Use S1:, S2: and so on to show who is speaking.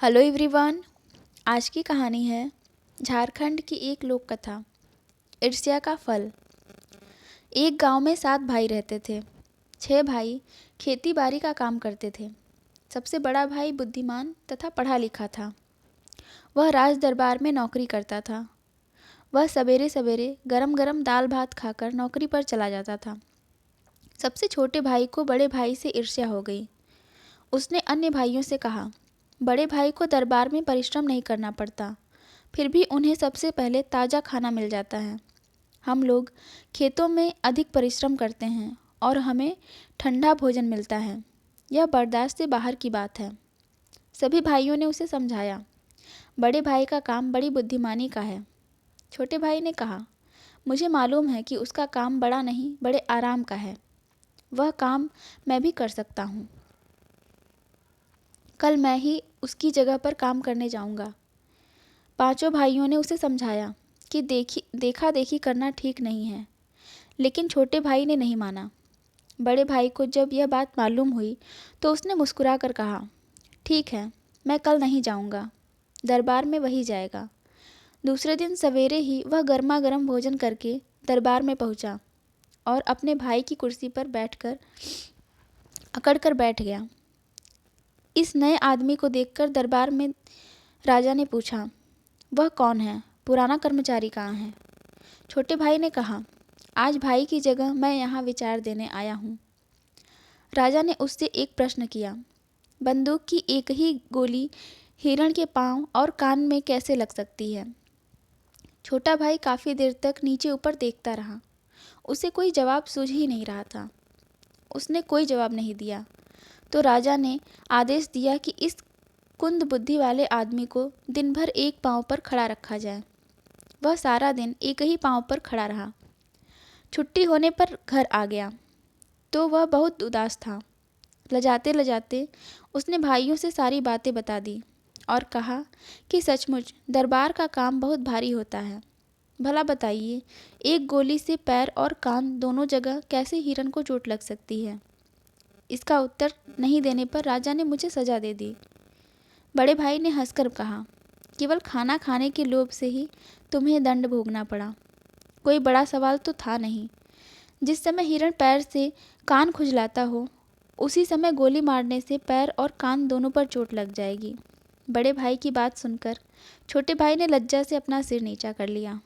S1: Hello everyone. आज की कहानी है झारखंड की एक लोक कथा, ईर्ष्या का फल। एक गांव में 7 भाई रहते थे। 6 भाई खेती बाड़ी का काम करते थे। सबसे बड़ा भाई बुद्धिमान तथा पढ़ा लिखा था। वह राज दरबार में नौकरी करता था। वह सवेरे सवेरे गरम गरम दाल भात खाकर नौकरी पर चला जाता था। सबसे छोटे भाई को बड़े भाई से ईर्ष्या हो गई। उसने अन्य भाइयों से कहा, बड़े भाई को दरबार में परिश्रम नहीं करना पड़ता, फिर भी उन्हें सबसे पहले ताज़ा खाना मिल जाता है। हम लोग खेतों में अधिक परिश्रम करते हैं और हमें ठंडा भोजन मिलता है। यह बर्दाश्त से बाहर की बात है। सभी भाइयों ने उसे समझाया। बड़े भाई का काम बड़ी बुद्धिमानी का है। छोटे भाई ने कहा, मुझे मालूम है कि उसका काम बड़ा नहीं, बड़े आराम का है। वह काम मैं भी कर सकता हूँ। कल मैं ही उसकी जगह पर काम करने जाऊंगा। पांचों भाइयों ने उसे समझाया कि देखा देखी करना ठीक नहीं है, लेकिन छोटे भाई ने नहीं माना। बड़े भाई को जब यह बात मालूम हुई तो उसने मुस्कुरा कर कहा, ठीक है, मैं कल नहीं जाऊंगा, दरबार में वही जाएगा। दूसरे दिन सवेरे ही वह गर्मा गर्म भोजन करके दरबार में पहुंचा और अपने भाई की कुर्सी पर बैठकर अकड़ कर बैठ गया। इस नए आदमी को देखकर दरबार में राजा ने पूछा, वह कौन है? पुराना कर्मचारी कहाँ है? छोटे भाई ने कहा, आज भाई की जगह मैं यहाँ विचार देने आया हूँ। राजा ने उससे एक प्रश्न किया, बंदूक की एक ही गोली हिरण के पाँव और कान में कैसे लग सकती है? छोटा भाई काफ़ी देर तक नीचे ऊपर देखता रहा। उसे कोई जवाब सूझ ही नहीं रहा था। उसने कोई जवाब नहीं दिया तो राजा ने आदेश दिया कि इस कुंद बुद्धि वाले आदमी को दिन भर एक पाँव पर खड़ा रखा जाए। वह सारा दिन एक ही पाँव पर खड़ा रहा। छुट्टी होने पर घर आ गया तो वह बहुत उदास था। लजाते लजाते उसने भाइयों से सारी बातें बता दी और कहा कि सचमुच दरबार का काम बहुत भारी होता है। भला बताइए, एक गोली से पैर और कान दोनों जगह कैसे हिरन को चोट लग सकती है? इसका उत्तर नहीं देने पर राजा ने मुझे सजा दे दी। बड़े भाई ने हंसकर कहा, केवल खाना खाने के लोभ से ही तुम्हें दंड भोगना पड़ा। कोई बड़ा सवाल तो था नहीं। जिस समय हिरण पैर से कान खुजलाता हो, उसी समय गोली मारने से पैर और कान दोनों पर चोट लग जाएगी। बड़े भाई की बात सुनकर छोटे भाई ने लज्जा से अपना सिर नीचा कर लिया।